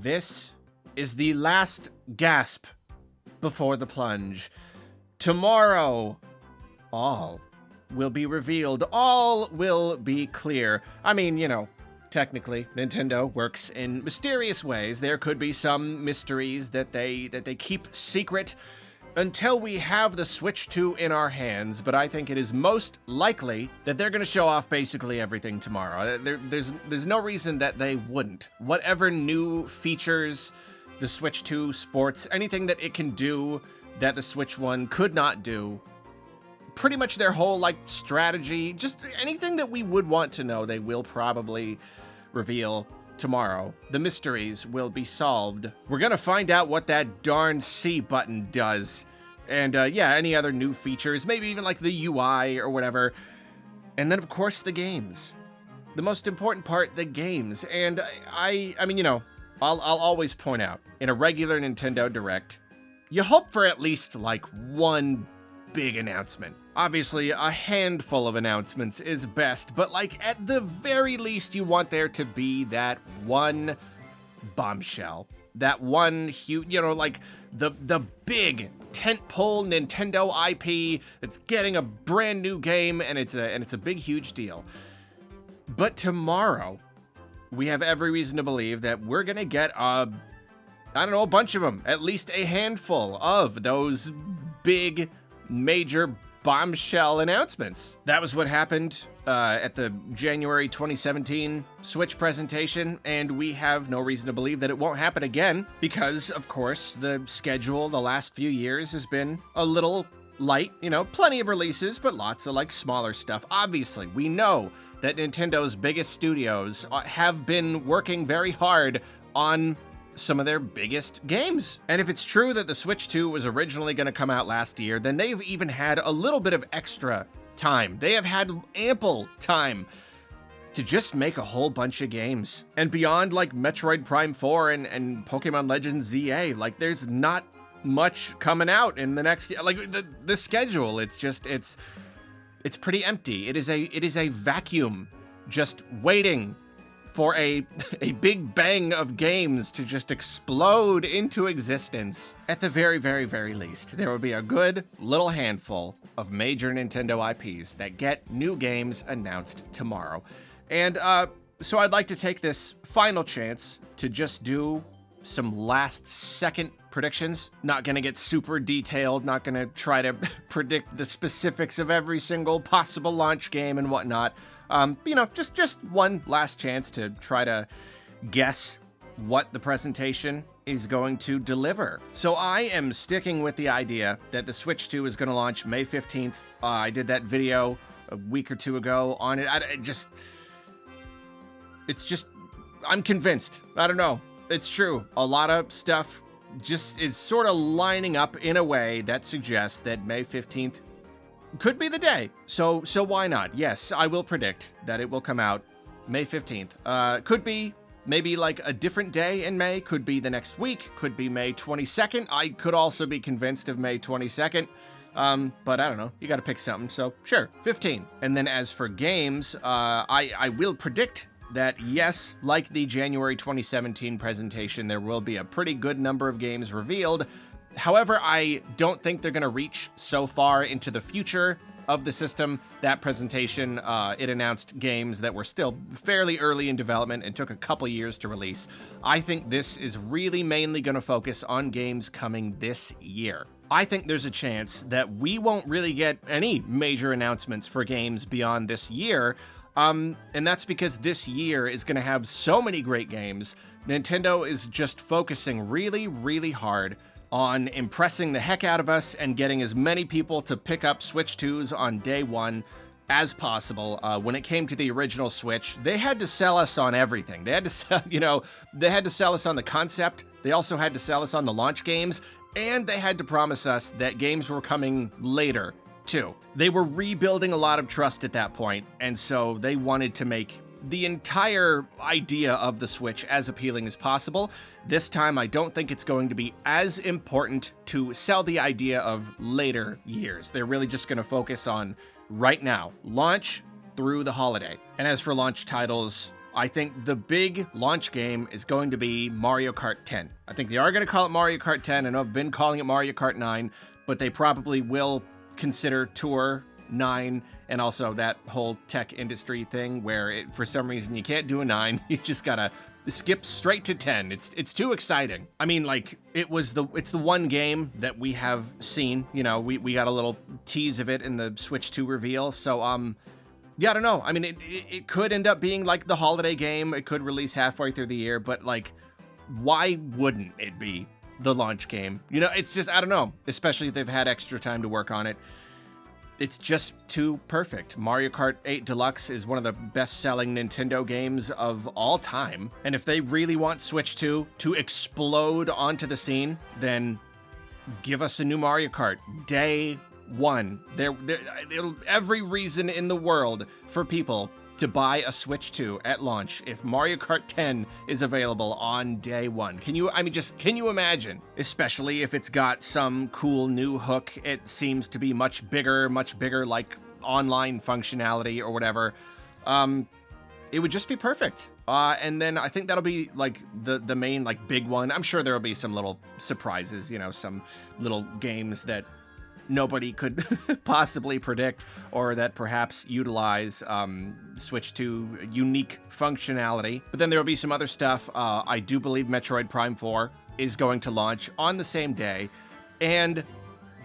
This is the last gasp before the plunge. Tomorrow, all will be revealed. All will be clear. I mean, you know, technically, Nintendo works in mysterious ways. There could be some mysteries that they keep secret until we have the Switch 2 in our hands, but I think it is most likely that they're going to show off basically everything tomorrow. There's no reason that they wouldn't. Whatever new features the Switch 2 sports, anything that it can do that the Switch 1 could not do, pretty much their whole strategy, just anything that we would want to know, they will probably reveal tomorrow. The mysteries will be solved. We're gonna find out what that darn C button does. And yeah, any other new features, maybe even like the UI or whatever. And then of course the games. The most important part, the games. And I mean, you know, I'll always point out, in a regular Nintendo Direct, you hope for at least one big announcement. Obviously, a handful of announcements is best, but at the very least, you want there to be that one bombshell. That one huge, you know, the big tentpole Nintendo IP that's getting a brand new game, and it's a big, huge deal. But tomorrow, we have every reason to believe that we're gonna get a bunch of them, at least a handful of those big, major bombshell announcements. That was what happened at the January 2017 Switch presentation, and we have no reason to believe that it won't happen again because, of course, the schedule the last few years has been a little light. You know, plenty of releases, but lots of smaller stuff. Obviously, we know that Nintendo's biggest studios have been working very hard on some of their biggest games. And if it's true that the Switch 2 was originally going to come out last year, then they've even had a little bit of extra time. They have had ample time to just make a whole bunch of games. And beyond Metroid Prime 4 and Pokemon Legends ZA, there's not much coming out in the next year. The schedule, it's pretty empty. It is a vacuum just waiting for a big bang of games to just explode into existence. At the very, very, very least, there will be a good little handful of major Nintendo IPs that get new games announced tomorrow. And so I'd like to take this final chance to just do some last-second predictions. Not gonna get super detailed, not gonna try to predict the specifics of every single possible launch game and whatnot. You know, just one last chance to try to guess what the presentation is going to deliver. So I am sticking with the idea that the Switch 2 is going to launch May 15th. I did that video a week or two ago on it. I'm convinced. I don't know. It's true. A lot of stuff just is sort of lining up in a way that suggests that May 15th could be the day. So why not? Yes, I will predict that it will come out May 15th. Could be maybe a different day in May, could be the next week, could be May 22nd. I could also be convinced of May 22nd. But I don't know, you gotta pick something, so sure, 15. And then as for games, I will predict that yes, like the January 2017 presentation, there will be a pretty good number of games revealed. However, I don't think they're going to reach so far into the future of the system. That presentation, it announced games that were still fairly early in development and took a couple years to release. I think this is really mainly going to focus on games coming this year. I think there's a chance that we won't really get any major announcements for games beyond this year. And that's because this year is going to have so many great games. Nintendo is just focusing really, really hard on impressing the heck out of us and getting as many people to pick up Switch 2s on day one as possible. When it came to the original Switch, they had to sell us on everything. They had to sell, they had to sell us on the concept. They also had to sell us on the launch games, and they had to promise us that games were coming later too. They were rebuilding a lot of trust at that point, and so they wanted to make the entire idea of the Switch as appealing as possible. This time, I don't think it's going to be as important to sell the idea of later years. They're really just going to focus on right now, launch through the holiday. And as for launch titles, I think the big launch game is going to be Mario Kart 10. I think they are going to call it Mario Kart 10. I know I've been calling it Mario Kart 9, but they probably will consider Tour 9 and also that whole tech industry thing where for some reason you can't do a 9. You just gotta skip straight to 10. It's too exciting. I mean, like, it's the one game that we have seen. You know, we got a little tease of it in the Switch 2 reveal. So, yeah, I don't know. I mean, it could end up being like the holiday game. It could release halfway through the year, but like, why wouldn't it be the launch game? You know, it's just, I don't know, especially if they've had extra time to work on it. It's just too perfect. Mario Kart 8 Deluxe is one of the best-selling Nintendo games of all time. And if they really want Switch 2 to explode onto the scene, then give us a new Mario Kart. Day one. Every reason in the world for people to buy a Switch 2 at launch if Mario Kart 10 is available on day one. Can you imagine? Especially if it's got some cool new hook. It seems to be much bigger, like online functionality or whatever. It would just be perfect. And then I think that'll be like the main like big one. I'm sure there'll be some little surprises, you know, some little games that nobody could possibly predict, or that perhaps utilize Switch 2 unique functionality. But then there will be some other stuff. I do believe Metroid Prime 4 is going to launch on the same day. And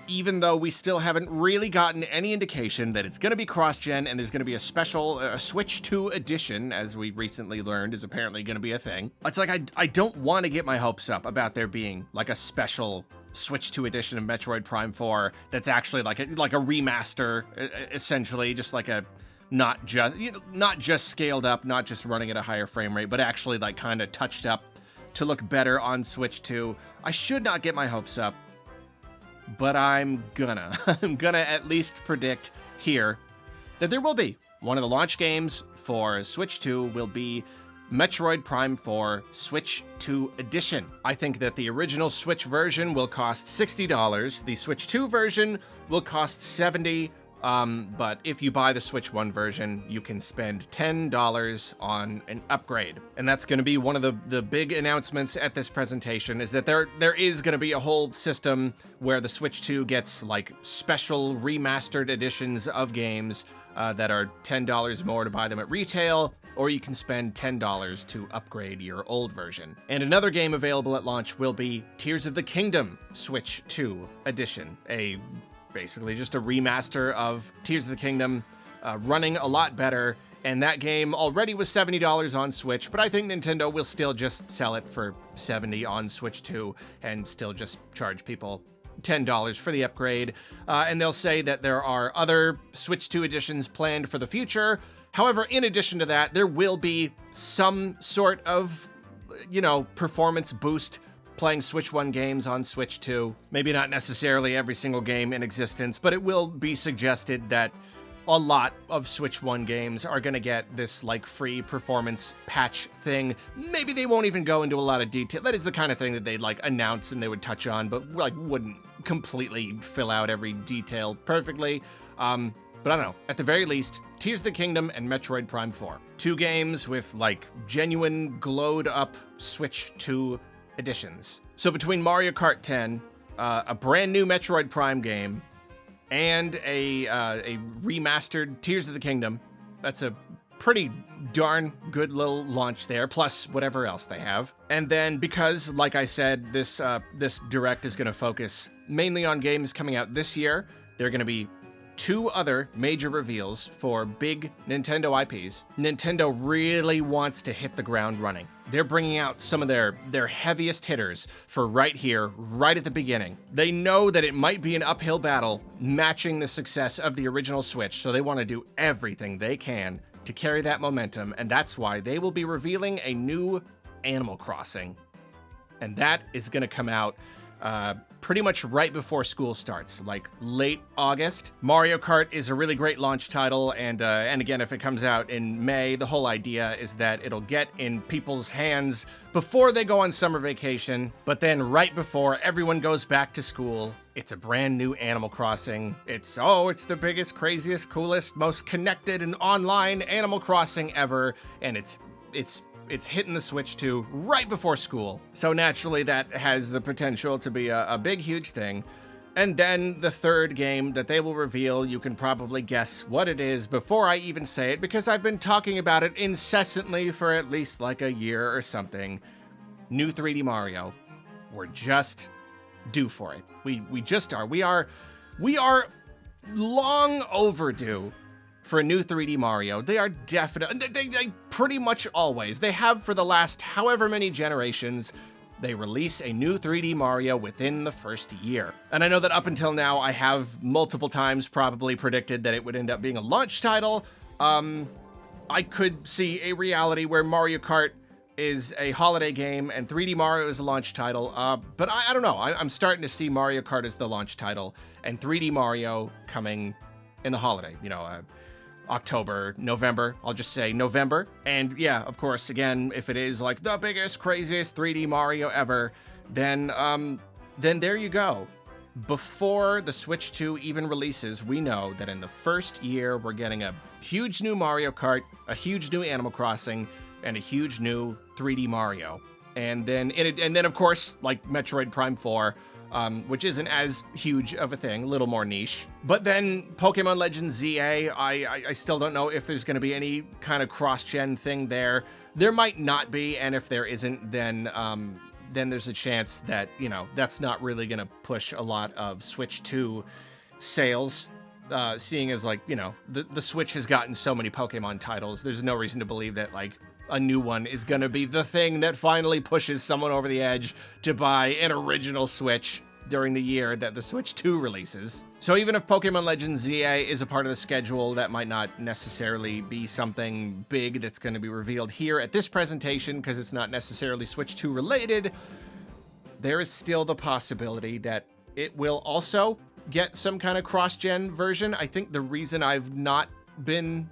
even though we still haven't really gotten any indication that it's going to be cross-gen and there's going to be a special Switch 2 edition, as we recently learned is apparently going to be a thing, it's like I don't want to get my hopes up about there being like a special Switch 2 edition of Metroid Prime 4 that's actually like a remaster, essentially, just like a not just scaled up, not just running at a higher frame rate, but actually like kind of touched up to look better on Switch 2. I should not get my hopes up, but I'm gonna at least predict here that there will be one of the launch games for Switch 2 will be Metroid Prime 4 Switch 2 Edition. I think that the original Switch version will cost $60. The Switch 2 version will cost $70. But if you buy the Switch 1 version, you can spend $10 on an upgrade. And that's going to be one of the big announcements at this presentation, is that there is going to be a whole system where the Switch 2 gets like special remastered editions of games that are $10 more to buy them at retail, or you can spend $10 to upgrade your old version. And another game available at launch will be Tears of the Kingdom Switch 2 Edition, basically just a remaster of Tears of the Kingdom, running a lot better. And that game already was $70 on Switch, but I think Nintendo will still just sell it for $70 on Switch 2 and still just charge people $10 for the upgrade. And they'll say that there are other Switch 2 editions planned for the future. However, in addition to that, there will be some sort of, you know, performance boost playing Switch 1 games on Switch 2. Maybe not necessarily every single game in existence, but it will be suggested that a lot of Switch 1 games are going to get this like free performance patch thing. Maybe they won't even go into a lot of detail. That is the kind of thing that they'd like announce and they would touch on, but like wouldn't completely fill out every detail perfectly. But I don't know, at the very least, Tears of the Kingdom and Metroid Prime 4. Two games with like genuine glowed up Switch 2 editions. So between Mario Kart 10, a brand new Metroid Prime game, and a remastered Tears of the Kingdom, that's a pretty darn good little launch there, plus whatever else they have. And then because, like I said, this Direct is going to focus mainly on games coming out this year, there are going to be two other major reveals for big Nintendo IPs. Nintendo really wants to hit the ground running. They're bringing out some of their heaviest hitters for right here, right at the beginning. They know that it might be an uphill battle matching the success of the original Switch, so they want to do everything they can to carry that momentum, and that's why they will be revealing a new Animal Crossing. And that is going to come out pretty much right before school starts, like late August. Mario Kart is a really great launch title, and again, if it comes out in May, the whole idea is that it'll get in people's hands before they go on summer vacation, but then right before everyone goes back to school, it's a brand new Animal Crossing. It's the biggest, craziest, coolest, most connected and online Animal Crossing ever, and it's it's hitting the Switch 2 right before school. So naturally that has the potential to be a big, huge thing. And then the third game that they will reveal, you can probably guess what it is before I even say it, because I've been talking about it incessantly for at least like a year or something. New 3D Mario. We're just due for it. We just are. We are long overdue for a new 3D Mario. They are definitely, they pretty much always, they have for the last however many generations, they release a new 3D Mario within the first year. And I know that up until now, I have multiple times probably predicted that it would end up being a launch title. I could see a reality where Mario Kart is a holiday game and 3D Mario is a launch title, but I don't know. I'm starting to see Mario Kart as the launch title and 3D Mario coming in the holiday, October, November, I'll just say November. And yeah, of course, again, if it is like the biggest, craziest 3D Mario ever, then there you go. Before the Switch 2 even releases, we know that in the first year, we're getting a huge new Mario Kart, a huge new Animal Crossing, and a huge new 3D Mario. And then of course, like Metroid Prime 4, which isn't as huge of a thing, a little more niche. But then Pokemon Legends ZA, I still don't know if there's going to be any kind of cross-gen thing there. There might not be, and if there isn't, then there's a chance that, that's not really going to push a lot of Switch 2 sales. Seeing as, the Switch has gotten so many Pokemon titles, there's no reason to believe that, a new one is gonna be the thing that finally pushes someone over the edge to buy an original Switch during the year that the Switch 2 releases. So even if Pokemon Legends ZA is a part of the schedule, that might not necessarily be something big that's gonna be revealed here at this presentation, because it's not necessarily Switch 2 related. There is still the possibility that it will also get some kind of cross-gen version. I think the reason I've not been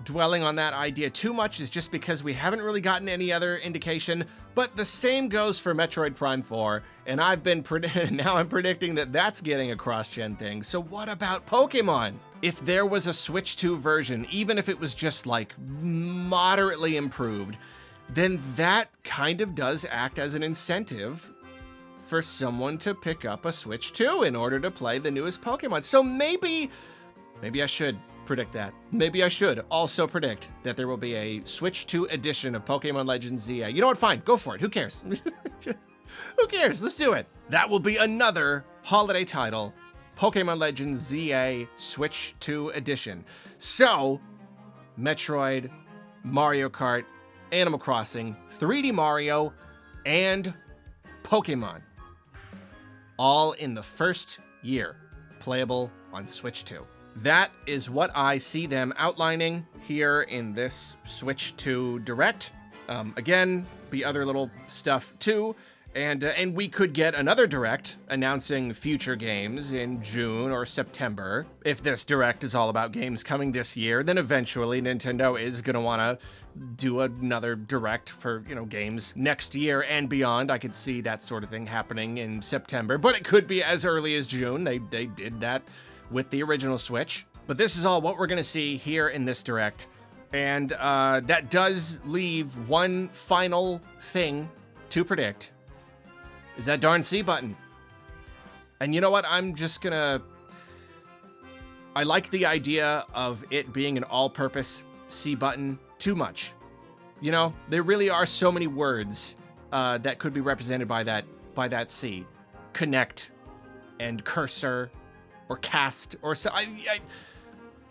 dwelling on that idea too much is just because we haven't really gotten any other indication, but the same goes for Metroid Prime 4, and I've been now I'm predicting that that's getting a cross-gen thing. So what about Pokemon? If there was a Switch 2 version, even if it was just moderately improved, then that kind of does act as an incentive for someone to pick up a Switch 2 in order to play the newest Pokemon. So maybe I should predict that. Maybe I should also predict that there will be a Switch 2 edition of Pokemon Legends ZA. You know what? Fine. Go for it. Who cares? Who cares? Let's do it. That will be another holiday title. Pokemon Legends ZA Switch 2 edition. So, Metroid, Mario Kart, Animal Crossing, 3D Mario, and Pokemon. All in the first year. Playable on Switch 2. That is what I see them outlining here in this Switch 2 Direct. Again, be other little stuff too. And we could get another Direct announcing future games in June or September. If this Direct is all about games coming this year, then eventually Nintendo is going to want to do another Direct for, games next year and beyond. I could see that sort of thing happening in September, but it could be as early as June. They did that with the original Switch. But this is all what we're going to see here in this Direct. And that does leave one final thing to predict. Is that darn C button. And you know what? I'm just gonna... I like the idea of it being an all-purpose C button too much. There really are so many words that could be represented by that C. Connect and cursor or cast or so.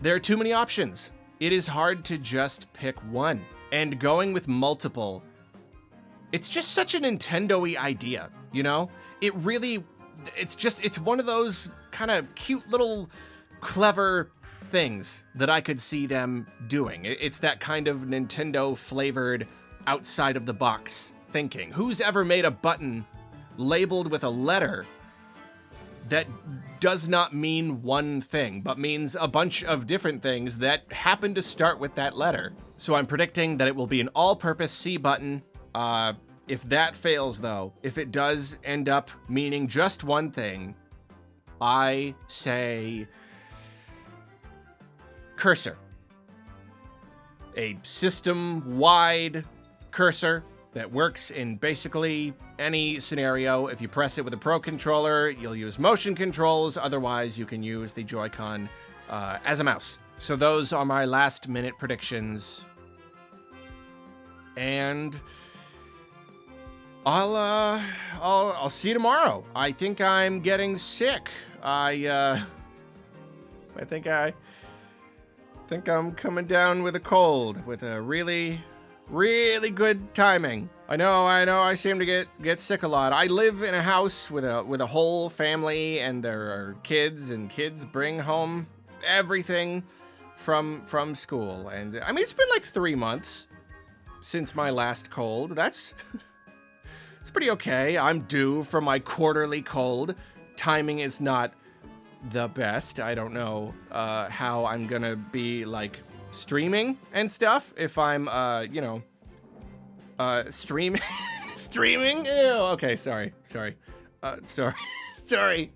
There are too many options. It is hard to just pick one. And going with multiple, it's just such a Nintendo-y idea, It really, it's one of those kind of cute little clever things that I could see them doing. It's that kind of Nintendo-flavored outside of the box thinking. Who's ever made a button labeled with a letter that does not mean one thing, but means a bunch of different things that happen to start with that letter? So I'm predicting that it will be an all-purpose C button. If that fails, though, if it does end up meaning just one thing, I say cursor. a system-wide cursor that works in basically any scenario. If you press it with a Pro controller, you'll use motion controls. Otherwise, you can use the Joy-Con as a mouse. So those are my last-minute predictions. And I'll see you tomorrow. I think I'm getting sick. I think I'm coming down with a cold with a really good timing. I know I seem to get sick a lot. I live in a house with a whole family, and there are kids, and kids bring home everything from school. And I mean, it's been like 3 months since my last cold. That's it's pretty okay. I'm due for my quarterly cold. Timing is not the best. I don't know how I'm gonna be like streaming and stuff if I'm streaming. Ew, okay, sorry. Sorry.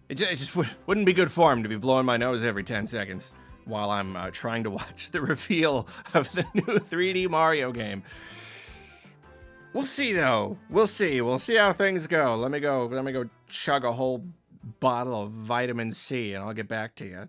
It just wouldn't be good form to be blowing my nose every 10 seconds while I'm trying to watch the reveal of the new 3D Mario game. We'll see though. We'll see how things go. Let me go chug a whole bottle of vitamin C and I'll get back to you.